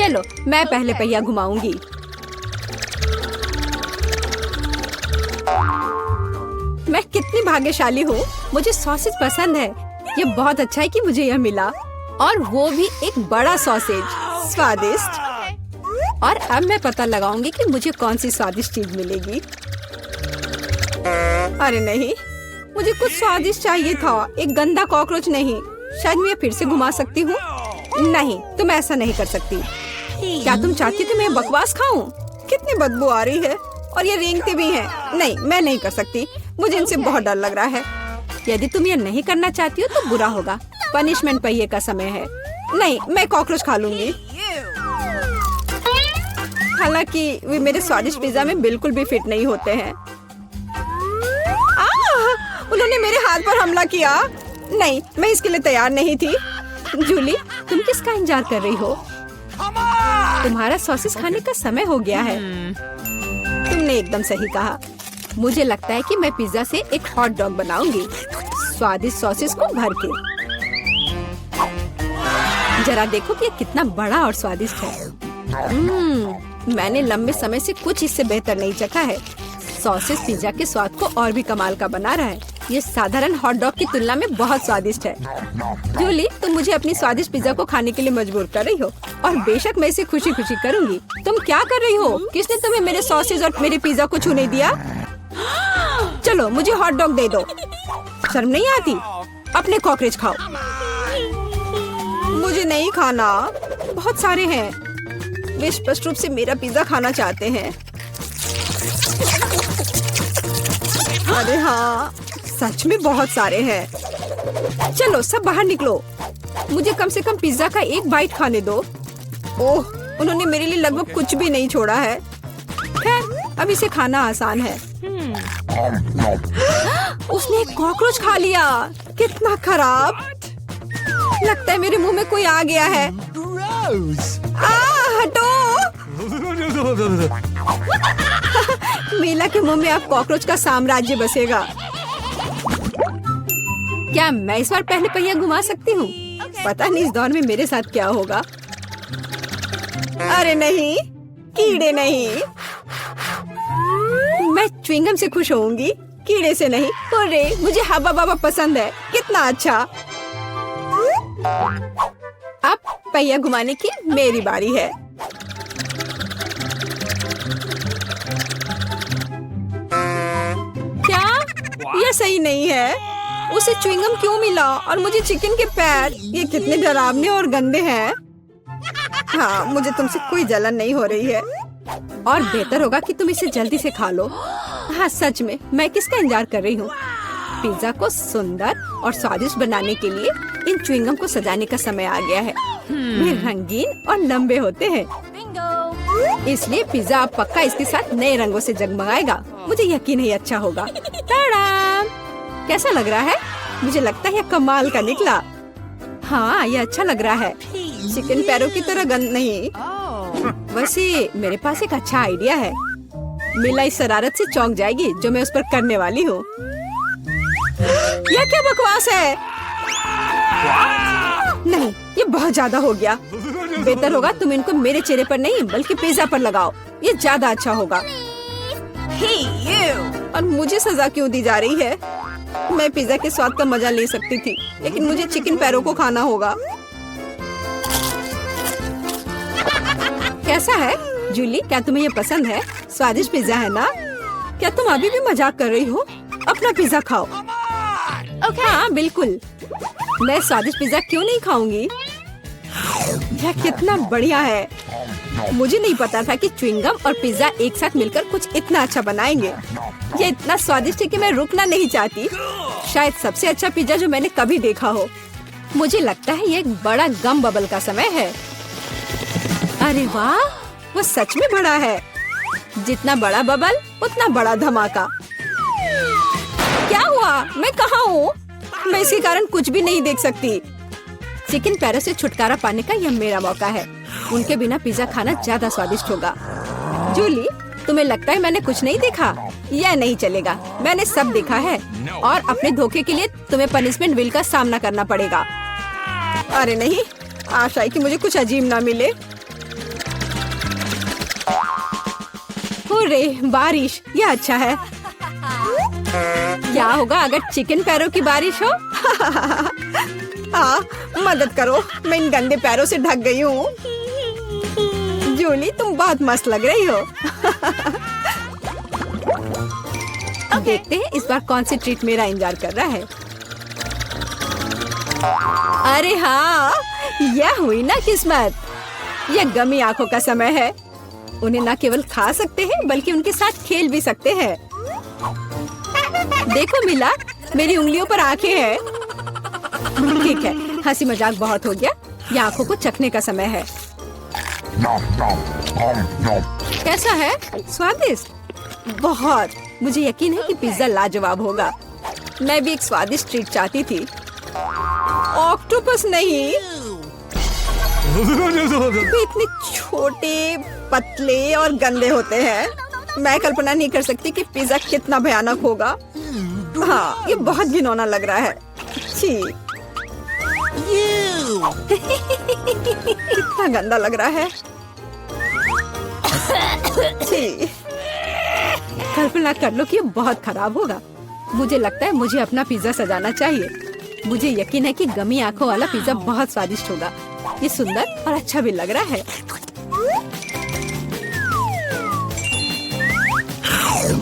चलो मैं पहले पहिया घुमाऊंगी। मैं कितनी भाग्यशाली हूँ, मुझे सॉसेज पसंद है। ये बहुत अच्छा है कि मुझे यह मिला, और वो भी एक बड़ा सॉसेज, स्वादिष्ट। और अब मैं पता लगाऊंगी कि मुझे कौन सी स्वादिष्ट चीज मिलेगी। अरे नहीं, मुझे कुछ स्वादिष्ट चाहिए था, एक गंदा कॉकरोच नहीं। शायद मैं फिर से घुमा सकती हूँ। नहीं, तुम ऐसा नहीं कर सकती। क्या तुम चाहती कि मैं बकवास खाऊं? कितनी बदबू आ रही है, और ये रेंगते भी हैं। नहीं, मैं नहीं कर सकती, मुझे इनसे बहुत डर लग रहा है। यदि तुम ये नहीं करना चाहती हो तो बुरा होगा। पनिशमेंट पहिए का समय है। नहीं, मैं कॉकरोच खा लूंगी। हालांकि वे मेरे स्वादिष्ट पिज्जा में बिल्कुल भी फिट नहीं होते हैं। उन्होंने मेरे हाथ पर हमला किया। नहीं, मैं इसके लिए तैयार नहीं थी। जूली, तुम किसका इंतजार कर रही हो? तुम्हारा सॉसेस खाने का समय हो गया है। तुमने एकदम सही कहा। मुझे लगता है कि मैं पिज्जा से एक हॉट डॉग बनाऊंगी, स्वादिष्ट सॉसेस को भर के। जरा देखो कि ये कितना बड़ा और स्वादिष्ट है। मैंने लंबे समय से कुछ इससे बेहतर नहीं चखा है। सॉसेस पिज्जा के स्वाद को और भी कमाल का बना रहा है। ये साधारण हॉट डॉग की तुलना में बहुत स्वादिष्ट है। जूली, तुम मुझे अपनी स्वादिष्ट पिज्जा को खाने के लिए मजबूर कर रही हो, और बेशक मैं इसे खुशी खुशी करूंगी। तुम क्या कर रही हो? किसने तुम्हें मेरे सॉसेज और मेरे पिज्जा को छूने दिया? चलो मुझे हॉट डॉग दे दो। शर्म नहीं आती? अपने कॉकरोच खाओ। मुझे नहीं खाना, बहुत सारे हैं। वे स्पष्ट रूप से मेरा पिज्जा खाना चाहते हैं। अरे हाँ, सच में बहुत सारे हैं। चलो सब बाहर निकलो, मुझे कम से कम पिज्जा का एक बाइट खाने दो। ओह, उन्होंने मेरे लिए लगभग कुछ भी नहीं छोड़ा है। खैर, अब इसे खाना आसान है। उसने एक कॉकरोच खा लिया। कितना खराब। लगता है मेरे मुंह में कोई आ गया है। हटो। मीला के मुंह में अब कॉकरोच का साम्राज्य बसेगा। क्या मैं इस बार पहले पहिया घुमा सकती हूँ? पता नहीं इस दौर में मेरे साथ क्या होगा। अरे नहीं, कीड़े नहीं। मैं च्युइंगम से खुश होऊंगी, कीड़े से नहीं। अरे मुझे हब्बा बाबा पसंद है। कितना अच्छा। अब पहिया घुमाने की मेरी बारी है। क्या यह सही नहीं है? उसे च्युइंगम क्यों मिला और मुझे चिकन के पैर? ये कितने डरावने और गंदे हैं। हाँ, मुझे तुमसे कोई जलन नहीं हो रही है, और बेहतर होगा कि तुम इसे जल्दी से खा लो। हाँ सच में, मैं किसका इंतजार कर रही हूँ? पिज्जा को सुंदर और स्वादिष्ट बनाने के लिए इन च्युइंगम को सजाने का समय आ गया है। वे रंगीन और लंबे होते हैं, इसलिए पिज्जा अब पक्का इसके साथ नए रंगों से जगमगाएगा। मुझे यकीन है अच्छा होगा। टाडाम! कैसा लग रहा है? मुझे लगता है यह कमाल का निकला। हाँ, यह अच्छा लग रहा है। चिकन पैरों की तरह गंद नहीं। वैसे मेरे पास एक अच्छा आइडिया है। मीला इस शरारत से चौंक जाएगी जो मैं उस पर करने वाली हूँ। यह क्या बकवास है? नहीं, ये बहुत ज्यादा हो गया। बेहतर होगा तुम इनको मेरे चेहरे पर नहीं बल्कि पिज्जा पर लगाओ। ये ज्यादा अच्छा होगा। और मुझे सजा क्यों दी जा रही है? मैं पिज्जा के स्वाद का मजा ले सकती थी, लेकिन मुझे चिकन पैरों को खाना होगा। कैसा है जूली? क्या तुम्हें ये पसंद है? स्वादिष्ट पिज्जा है ना? क्या तुम अभी भी मजाक कर रही हो? अपना पिज्जा खाओ। हाँ बिल्कुल, मैं स्वादिष्ट पिज्जा क्यों नहीं खाऊंगी? यह कितना बढ़िया है। मुझे नहीं पता था कि च्युइंगम और पिज्जा एक साथ मिलकर कुछ इतना अच्छा बनाएंगे। ये इतना स्वादिष्ट है कि मैं रुकना नहीं चाहती। शायद सबसे अच्छा पिज्जा जो मैंने कभी देखा हो। मुझे लगता है ये एक बड़ा गम बबल का समय है। अरे वाह, वो सच में बड़ा है। जितना बड़ा बबल उतना बड़ा धमाका। क्या हुआ? मैं कहाँ हूँ? मैं इसके कारण कुछ भी नहीं देख सकती। चिकन पैरों से छुटकारा पाने का यह मेरा मौका है। उनके बिना पिज्जा खाना ज्यादा स्वादिष्ट होगा। जूली, तुम्हें लगता है मैंने कुछ नहीं देखा? यह नहीं चलेगा, मैंने सब देखा है, और अपने धोखे के लिए तुम्हें पनिशमेंट बिल का सामना करना पड़ेगा। अरे नहीं, आशा है कि मुझे कुछ अजीब ना मिले। हुर्रे, बारिश, ये अच्छा है। क्या होगा अगर चिकन पैरों की बारिश हो? मदद करो, मैं इन गंदे पैरों से ढक गई हूँ। जूली, तुम बहुत मस्त लग रही हो। देखते हैं इस बार कौन सी ट्रीट मेरा इंतजार कर रहा है। अरे हाँ, यह हुई ना किस्मत। यह गमी आंखों का समय है। उन्हें न केवल खा सकते हैं बल्कि उनके साथ खेल भी सकते हैं। देखो मिला, मेरी उंगलियों पर आंखें हैं। ठीक है, हंसी मजाक बहुत हो गया। ये आंखों को चखने का समय है। कैसा है? स्वादिष्ट? बहुत। मुझे यकीन है कि पिज्जा लाजवाब होगा। मैं भी एक स्वादिष्ट ट्रीट चाहती थी। ऑक्टोपस नहीं। वे इतने छोटे, पतले और गंदे होते हैं। मैं कल्पना नहीं कर सकती कि पिज्जा कितना भयानक होगा। हाँ, ये बहुत घिनौना लग रहा है। छी। कितना गंदा लग रहा है। छी। कल्पना कर लो कि ये बहुत खराब होगा। मुझे लगता है मुझे अपना पिज्जा सजाना चाहिए। मुझे यकीन है कि गमी आंखों वाला पिज्जा बहुत स्वादिष्ट होगा। ये सुंदर और अच्छा भी लग रहा है।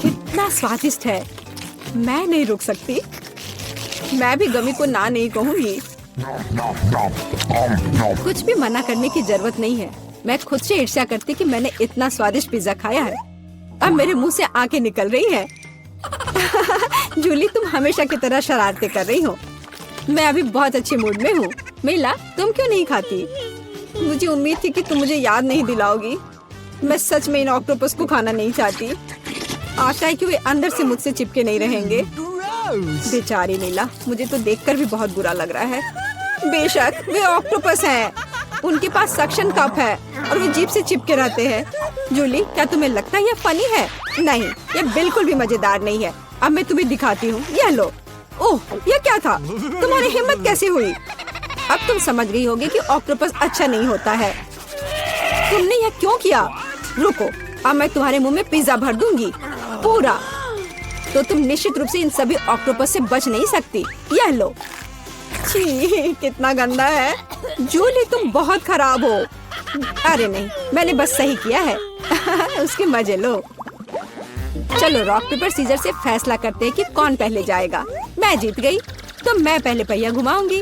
कितना स्वादिष्ट है। मैं नहीं रुक सकती। मैं भी गमी को ना नहीं कहूँगी। कुछ भी मना करने की जरूरत नहीं है। मैं खुद से ईर्ष्या करती कि मैंने इतना स्वादिष्ट पिज्जा खाया है। अब मेरे मुंह से आंखें निकल रही है। जूली, तुम हमेशा की तरह शरारतें कर रही हो। मैं अभी बहुत अच्छे मूड में हूँ। मिला, तुम क्यों नहीं खाती? मुझे उम्मीद थी कि तुम मुझे याद नहीं दिलाओगी। मैं सच में इन ऑक्टोपस को खाना नहीं चाहती। आशा है कि वे अंदर से मुझसे चिपके नहीं रहेंगे। बेचारी मिला, मुझे तो देखकर भी बहुत बुरा लग रहा है। बेशक वे ऑक्टोपस हैं। उनके पास सक्शन कप है और वे जीभ से चिपके रहते हैं। जूली, क्या तुम्हें लगता है यह फनी है? नहीं, यह बिल्कुल भी मजेदार नहीं है। अब मैं तुम्हें दिखाती हूँ। यह लो। ओह, यह क्या था? तुम्हारी हिम्मत कैसे हुई? अब तुम समझ गई होगी कि ऑक्टोपस अच्छा नहीं होता है। तुमने यह क्यों किया? रुको, अब मैं तुम्हारे मुंह में पिज्जा भर दूंगी, पूरा। तो तुम निश्चित रूप से इन सभी ऑक्टोपस से बच नहीं सकती। यह लो। छी, कितना गंदा है। जूली, तुम बहुत खराब हो। अरे नहीं, मैंने बस सही किया है। उसके मजे लो। चलो रॉक पेपर सीजर से फैसला करते हैं कि कौन पहले जाएगा। मैं जीत गई, तो मैं पहले पहिया घुमाऊंगी।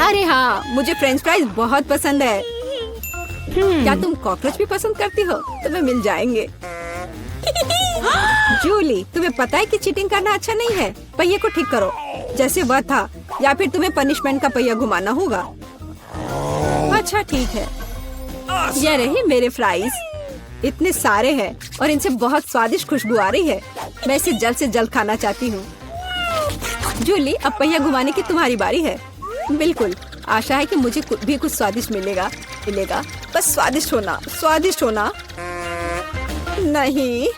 अरे हाँ, मुझे फ्रेंच फ्राइज बहुत पसंद है। क्या तुम कॉकरोच भी पसंद करती हो? तुम्हें मिल जाएंगे। जूली, तुम्हें पता है कि चीटिंग करना अच्छा नहीं है। पहिए को ठीक करो जैसे वह था, या फिर तुम्हें पनिशमेंट का पहिया घुमाना होगा। अच्छा ठीक है। ये रही मेरे फ्राइज। इतने सारे हैं और इनसे बहुत स्वादिष्ट खुशबू आ रही है। मैं इसे जल्द से जल्द खाना चाहती हूँ। जूली, अब पहिया घुमाने की तुम्हारी बारी है। बिल्कुल, आशा है कि मुझे भी कुछ स्वादिष्ट मिलेगा। बस स्वादिष्ट होना, स्वादिष्ट होना। नहीं,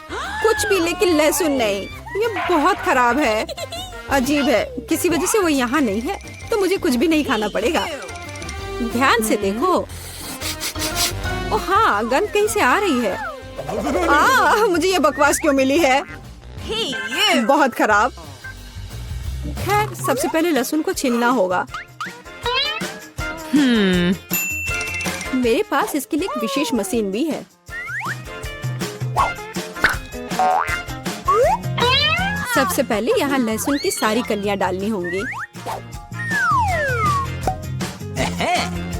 कुछ भी, लेकिन लहसुन नहीं। ये बहुत खराब है। अजीब है, किसी वजह से वो यहाँ नहीं है, तो मुझे कुछ भी नहीं खाना पड़ेगा। ध्यान से देखो। ओ हाँ, गंध कहीं से आ रही है। मुझे ये बकवास क्यों मिली है? बहुत खराब। खैर, सबसे पहले लहसुन को छीलना होगा। मेरे पास इसके लिए एक विशेष मशीन भी है। सबसे पहले यहाँ लहसुन की सारी कलियां डालनी होंगी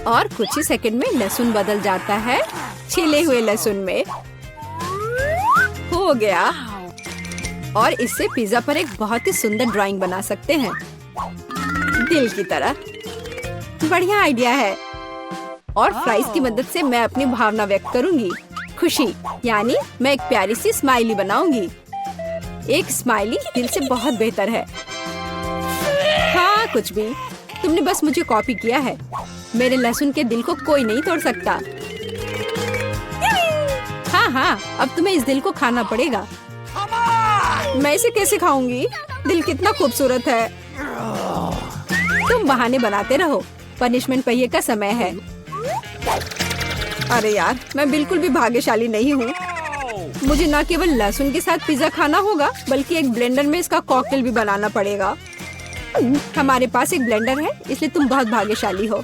और कुछ ही सेकंड में लहसुन बदल जाता है छिले हुए लहसुन में। हो गया। और इससे पिज्जा पर एक बहुत ही सुंदर ड्राइंग बना सकते हैं, दिल की तरह। बढ़िया आइडिया है। और फ्राइज की मदद से मैं अपनी भावना व्यक्त करूंगी। खुशी, यानी मैं एक प्यारी सी स्माइली बनाऊंगी। एक स्माइली दिल से बहुत बेहतर है। हाँ, कुछ भी। तुमने बस मुझे कॉपी किया है। मेरे लहसुन के दिल को कोई नहीं तोड़ सकता। हाँ, अब तुम्हें इस दिल को खाना पड़ेगा। मैं इसे कैसे खाऊंगी? दिल कितना खूबसूरत है। तुम बहाने बनाते रहो। पनिशमेंट पहिए का समय है। अरे यार, मैं बिल्कुल भी भाग्यशाली नहीं हूँ। मुझे न केवल लहसुन के साथ पिज्जा खाना होगा, बल्कि एक ब्लेंडर में इसका कॉकटेल भी बनाना पड़ेगा। हमारे पास एक ब्लेंडर है, इसलिए तुम बहुत भाग्यशाली हो।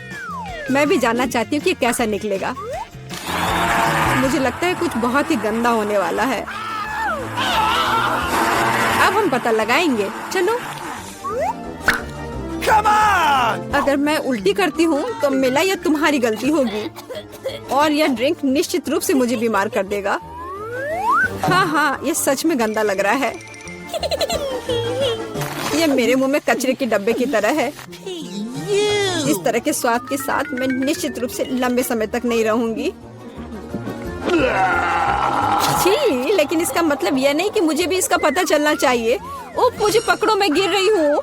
मैं भी जानना चाहती हूँ कि कैसा निकलेगा। मुझे लगता है कुछ बहुत ही गंदा होने वाला है। अब हम पता लगाएंगे। चलो। अगर मैं उल्टी करती हूँ तो मेरा या तुम्हारी गलती होगी, और यह ड्रिंक निश्चित रूप से मुझे बीमार कर देगा। हाँ, ये सच में गंदा लग रहा है। ये मेरे मुंह में कचरे के डब्बे की तरह है। इस तरह के स्वाद के साथ मैं निश्चित रूप से लंबे समय तक नहीं रहूंगी। छी, लेकिन इसका मतलब यह नहीं कि मुझे भी इसका पता चलना चाहिए। ओह, मुझे पकड़ो, मैं गिर रही हूँ।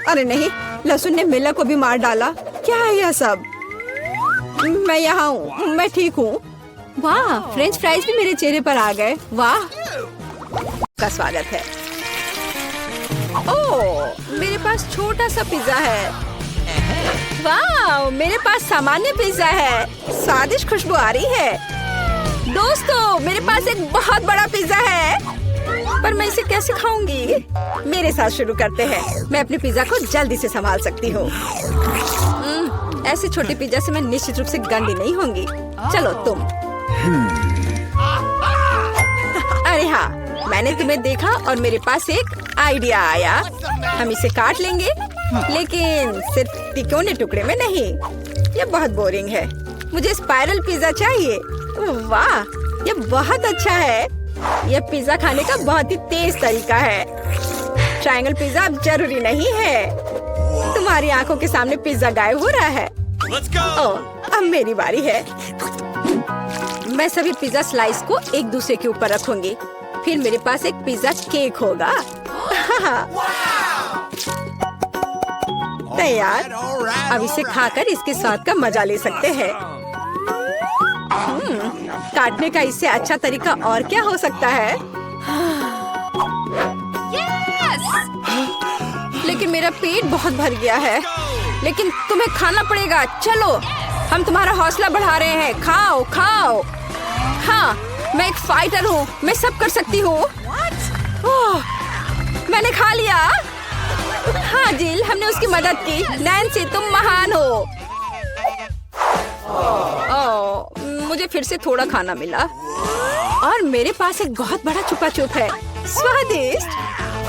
अरे नहीं, लहसुन ने मिला को भी मार डाला। क्या है यह सब? मैं यहाँ हूँ, मैं ठीक हूँ। वाह, फ्रेंच फ्राइज भी मेरे चेहरे पर आ गए। वाह, का स्वागत है। ओह, मेरे पास छोटा सा पिज्जा है। वाह, मेरे पास सामान्य पिज्जा है। स्वादिष्ट खुशबू आ रही है। दोस्तों, मेरे पास एक बहुत बड़ा पिज्जा है, पर मैं इसे कैसे खाऊंगी? मेरे साथ शुरू करते हैं। मैं अपने पिज्जा को जल्दी से संभाल सकती हूँ। ऐसे छोटे पिज्जा से मैं निश्चित रूप से गंदी नहीं होंगी। चलो तुम। अरे हाँ, मैंने तुम्हें देखा और मेरे पास एक आइडिया आया। हम इसे काट लेंगे, लेकिन सिर्फ तिकोने टुकड़े में नहीं। ये बहुत बोरिंग है। मुझे स्पाइरल पिज्जा चाहिए। वाह, ये बहुत अच्छा है। यह पिज्जा खाने का बहुत ही तेज तरीका है। ट्रायंगल पिज्जा अब जरूरी नहीं है। तुम्हारी आंखों के सामने पिज्जा गायब हो रहा है। ओह, अब मेरी बारी है। मैं सभी पिज्जा स्लाइस को एक दूसरे के ऊपर रखूंगी। फिर मेरे पास एक पिज्जा केक होगा। तैयार। अब इसे खाकर इसके स्वाद का मजा ले सकते हैं। काटने का इससे अच्छा तरीका और क्या हो सकता है? लेकिन मेरा पेट बहुत भर गया है। लेकिन तुम्हें खाना पड़ेगा। चलो, हम तुम्हारा हौसला बढ़ा रहे हैं। खाओ खाओ। हाँ, मैं एक फाइटर हूँ, मैं सब कर सकती हूँ। मैंने खा लिया। हाँ जिल, हमने उसकी मदद की। नैन्सी, तुम महान हो। मुझे फिर से थोड़ा खाना मिला, और मेरे पास एक बहुत बड़ा छुपा छुप है। स्वादिष्ट।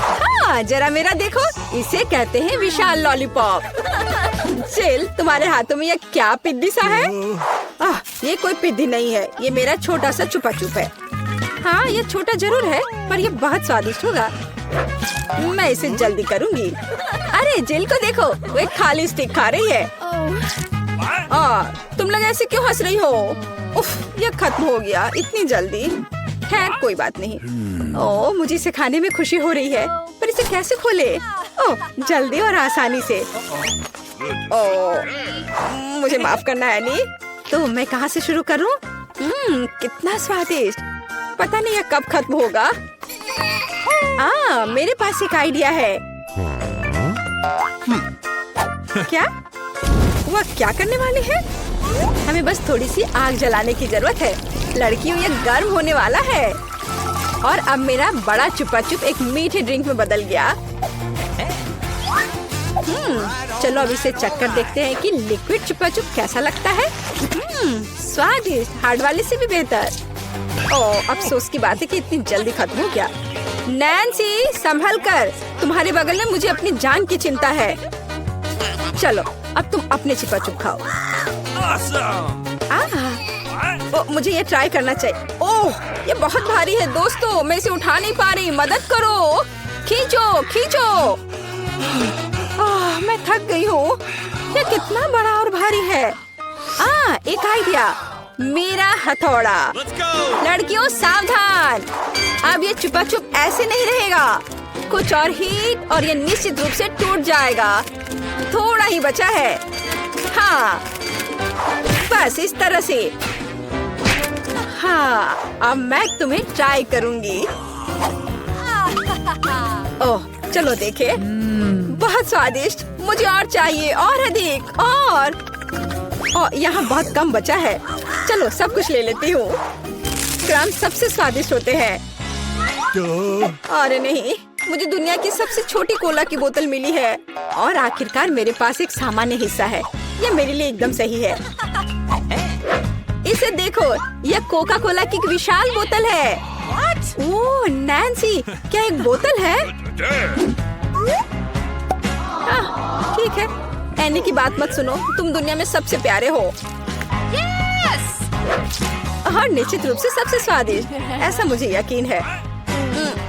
हाँ, जरा मेरा देखो। इसे कहते हैं विशाल लॉलीपॉप। जिल, तुम्हारे हाथों में यह क्या पिद्दी सा है? ये कोई पिद्दी नहीं है, ये मेरा छोटा सा छुपा छुप है। हाँ, ये छोटा जरूर है, पर ये बहुत स्वादिष्ट होगा। मैं इसे जल्दी करूंगी। अरे जिल को देखो, वो एक खाली स्टिक खा रही है। तुम लोग ऐसे क्यों हंस रही हो? उफ, ये खत्म हो गया इतनी जल्दी। खैर, कोई बात नहीं। मुझे इसे खाने में खुशी हो रही है, पर इसे कैसे खोले? जल्दी और आसानी से। मुझे माफ करना एनी। तो मैं कहाँ से शुरू करूँ? कितना स्वादिष्ट। पता नहीं यह कब खत्म होगा। मेरे पास एक आइडिया है। क्या? वह क्या करने वाले हैं? हमें बस थोड़ी सी आग जलाने की जरूरत है। लड़कियों, ये गर्म होने वाला है। और अब मेरा बड़ा चुपा चुप एक मीठे ड्रिंक में बदल गया। चलो अब इसे चक्कर देखते हैं कि लिक्विड चुपा चुप कैसा लगता है। स्वादिष्ट, हार्ड वाले से भी बेहतर। अफसोस की बात है कि इतनी जल्दी खत्म हो गया। नैन्सी, संभल कर, तुम्हारे बगल में मुझे अपनी जान की चिंता है। चलो, अब तुम अपने छिपा छुप खाओ। मुझे ये ट्राई करना चाहिए। ओह, ये बहुत भारी है दोस्तों, मैं इसे उठा नहीं पा रही। मदद करो, खींचो खींचो। मैं थक गई हूँ। ये कितना बड़ा और भारी है। एक आइडिया, मेरा हथौड़ा। लड़कियों सावधान, अब ये छुपा छुप ऐसे नहीं रहेगा। कुछ और हीट और ये निश्चित रूप से टूट जाएगा। थोड़ा ही बचा है। हाँ, बस इस तरह से। हाँ, अब मैं तुम्हें ट्राई करूंगी। ओह, चलो देखे। बहुत स्वादिष्ट। मुझे और चाहिए, और अधिक। और यहाँ बहुत कम बचा है। चलो सब कुछ ले लेती हूँ। क्रम्स सबसे स्वादिष्ट होते हैं। अरे नहीं, मुझे दुनिया की सबसे छोटी कोला की बोतल मिली है और आखिरकार मेरे पास एक सामान्य हिस्सा है। यह मेरे लिए एकदम सही है। इसे देखो, यह कोका कोला की एक विशाल बोतल है। ओह नैन्सी, क्या एक बोतल है? ठीक है, एनी की बात मत सुनो, तुम दुनिया में सबसे प्यारे हो। और निश्चित रूप से सबसे स्वादिष्ट, ऐसा मुझे यकीन है।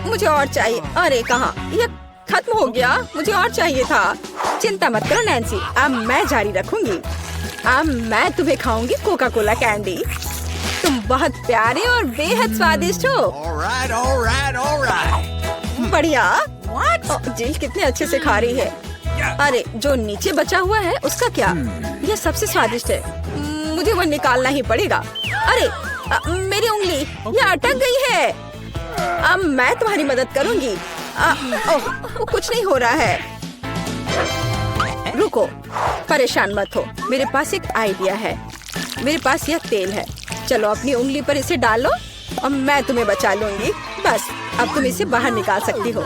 मुझे और चाहिए। अरे कहाँ, यह खत्म हो गया। मुझे और चाहिए था। चिंता मत करो नैन्सी, अब मैं जारी रखूंगी। अब मैं तुम्हें खाऊंगी कोका कोला कैंडी। तुम बहुत प्यारे और बेहद स्वादिष्ट हो। बढ़िया। जिल कितने अच्छे से खा रही है। अरे जो नीचे बचा हुआ है उसका क्या? यह सबसे स्वादिष्ट है। मुझे वो निकालना ही पड़ेगा। अरे मेरी उंगली, यह अटक गई है। अब मैं तुम्हारी मदद करूंगी। ओह, कुछ नहीं हो रहा है। रुको, परेशान मत हो, मेरे पास एक आइडिया है। मेरे पास यह तेल है। चलो अपनी उंगली पर इसे डालो और मैं तुम्हें बचा लूंगी। बस अब तुम इसे बाहर निकाल सकती हो।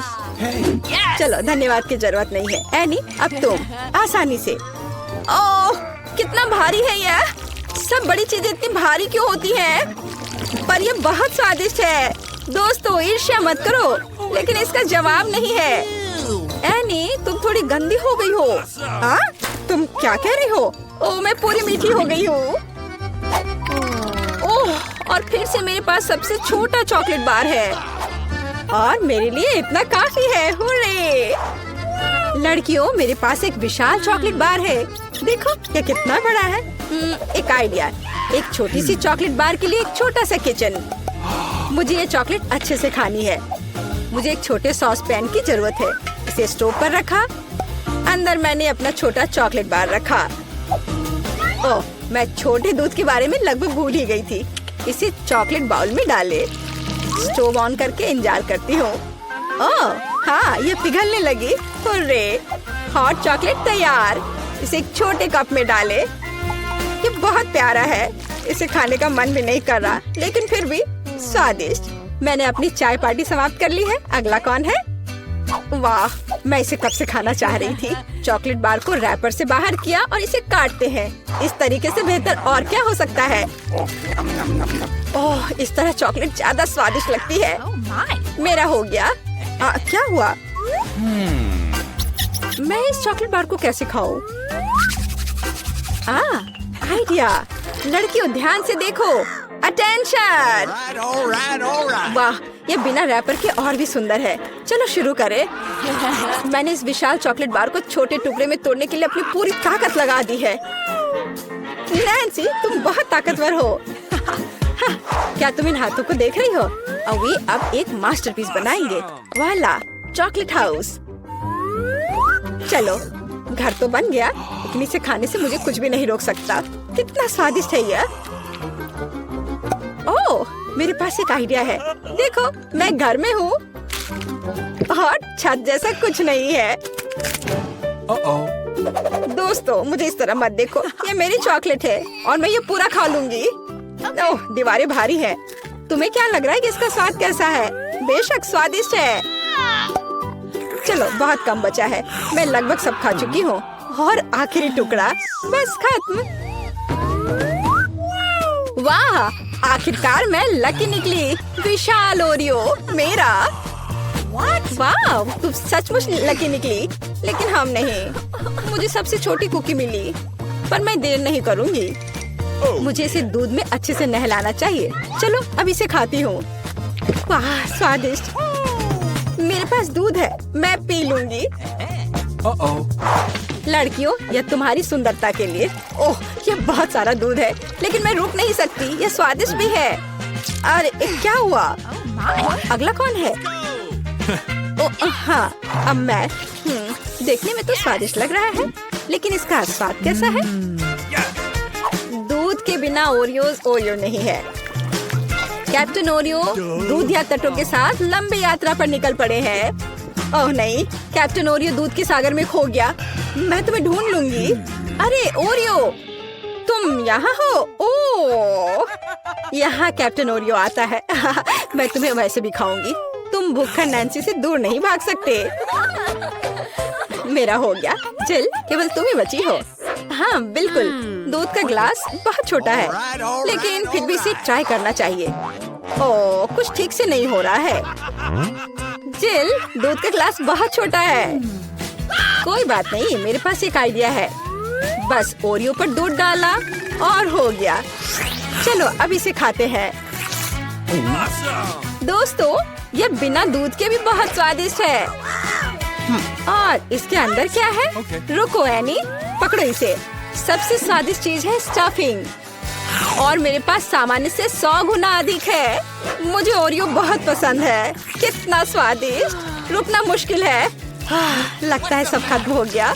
चलो, धन्यवाद की जरूरत नहीं है। एनी, अब तुम आसानी से। ओह, कितना भारी है यह। सब बड़ी चीजें इतनी भारी क्यों होती हैं? पर यह बहुत स्वादिष्ट है। दोस्तों, ईर्ष्या मत करो, लेकिन इसका जवाब नहीं है। एनी, तुम थोड़ी गंदी हो गई हो। हाँ? तुम क्या कह रही हो? ओह, मैं पूरी मीठी हो गई हूँ। ओह, और फिर से मेरे पास सबसे छोटा चॉकलेट बार है और मेरे लिए इतना काफी है। हुर्रे! लड़कियों, मेरे पास एक विशाल चॉकलेट बार है। देखो ये कितना बड़ा है। एक आइडिया, एक छोटी सी चॉकलेट बार के लिए एक छोटा सा किचन। मुझे ये चॉकलेट अच्छे से खानी है। मुझे एक छोटे सॉस पैन की जरूरत है। इसे स्टोव पर रखा। अंदर मैंने अपना छोटा चॉकलेट बार रखा। ओह, मैं छोटे दूध के बारे में लगभग भूल ही गई थी। इसे चॉकलेट बाउल में डाले। स्टोव ऑन करके इंतजार करती हूँ। ओह हाँ, ये पिघलने लगी। हुर्रे! हॉट चॉकलेट तैयार। इसे एक छोटे कप में डाले। ये बहुत प्यारा है। इसे खाने का मन भी नहीं कर रहा, लेकिन फिर भी स्वादिष्ट। मैंने अपनी चाय पार्टी समाप्त कर ली है। अगला कौन है? वाह, मैं इसे कब से खाना चाह रही थी। चॉकलेट बार को रैपर से बाहर किया और इसे काटते हैं। इस तरीके से बेहतर और क्या हो सकता है? ओह, इस तरह चॉकलेट ज्यादा स्वादिष्ट लगती है। मेरा हो गया। क्या हुआ? मैं इस चॉकलेट बार को कैसे खाऊं? आइडिया। लड़कियों, ध्यान से देखो। अटेंशन! वाह, ये बिना रैपर के और भी सुंदर है। चलो शुरू करें। मैंने इस विशाल चॉकलेट बार को छोटे टुकड़े में तोड़ने के लिए अपनी पूरी ताकत लगा दी है। नैन्सी, तुम बहुत ताकतवर हो। क्या तुम इन हाथों को देख रही हो? और वे अब एक मास्टरपीस बनाएंगे। वाला, चॉकलेट हाउस। चलो, घर तो बन गया, लेकिन इसे खाने से मुझे कुछ भी नहीं रोक सकता। कितना स्वादिष्ट है यह। ओह, मेरे पास एक आइडिया है। देखो, मैं घर में हूँ और छत जैसा कुछ नहीं है। दोस्तों, मुझे इस तरह मत देखो। ये मेरी चॉकलेट है और मैं ये पूरा खा लूंगी। ओह, दीवारें भारी है। तुम्हें क्या लग रहा है कि इसका स्वाद कैसा है? बेशक स्वादिष्ट है। चलो, बहुत कम बचा है। मैं लगभग सब खा चुकी हूँ और आखिरी टुकड़ा बस खत्म। वाह, आखिरकार मैं लकी निकली। विशाल ओरियो मेरा। वाह, तुम सचमुच लकी निकली। लेकिन हम नहीं। मुझे सबसे छोटी कुकी मिली, पर मैं देर नहीं करूँगी। मुझे इसे दूध में अच्छे से नहलाना चाहिए। चलो, अब इसे खाती हूँ। वाह, स्वादिष्ट। मेरे पास दूध है, मैं पी लूंगी। लड़कियों, यह तुम्हारी सुंदरता के लिए। ओह, यह बहुत सारा दूध है, लेकिन मैं रुक नहीं सकती। यह स्वादिष्ट भी है। अरे क्या हुआ? अगला कौन है? ओह हाँ, अब मैं। देखने में तो स्वादिष्ट लग रहा है, लेकिन इसका स्वाद कैसा है? दूध के बिना ओरियो नहीं है। कैप्टन ओरियो दूध या तटों के साथ लंबी यात्रा पर निकल पड़े हैं। ओह नहीं, कैप्टन ओरियो दूध के सागर में खो गया। मैं तुम्हें ढूंढ लूंगी। अरे ओरियो, तुम यहाँ हो? ओह, यहाँ कैप्टन ओरियो आता है। मैं तुम्हें वैसे भी खाऊंगी। तुम भूखन नैन्सी से दूर नहीं भाग सकते। मेरा हो गया। चल, केवल तुम ही बची हो। हाँ बिल्कुल, दूध का ग्लास बहुत छोटा है, लेकिन फिर भी इसे ट्राई करना चाहिए। ओह, कुछ ठीक से नहीं हो रहा है। जिल, दूध का ग्लास बहुत छोटा है। कोई बात नहीं, मेरे पास एक आइडिया है। बस ओरियो पर दूध डाला और हो गया। चलो अब इसे खाते हैं। दोस्तों, ये बिना दूध के भी बहुत स्वादिष्ट है। और इसके अंदर क्या है? रुको एनी, पकड़ो इसे। सबसे स्वादिष्ट चीज है स्टफिंग, और मेरे पास सामान्य से 100 गुना अधिक है। मुझे ओरियो बहुत पसंद है। कितना स्वादिष्ट! रुकना मुश्किल है। लगता है सब खत्म हो गया।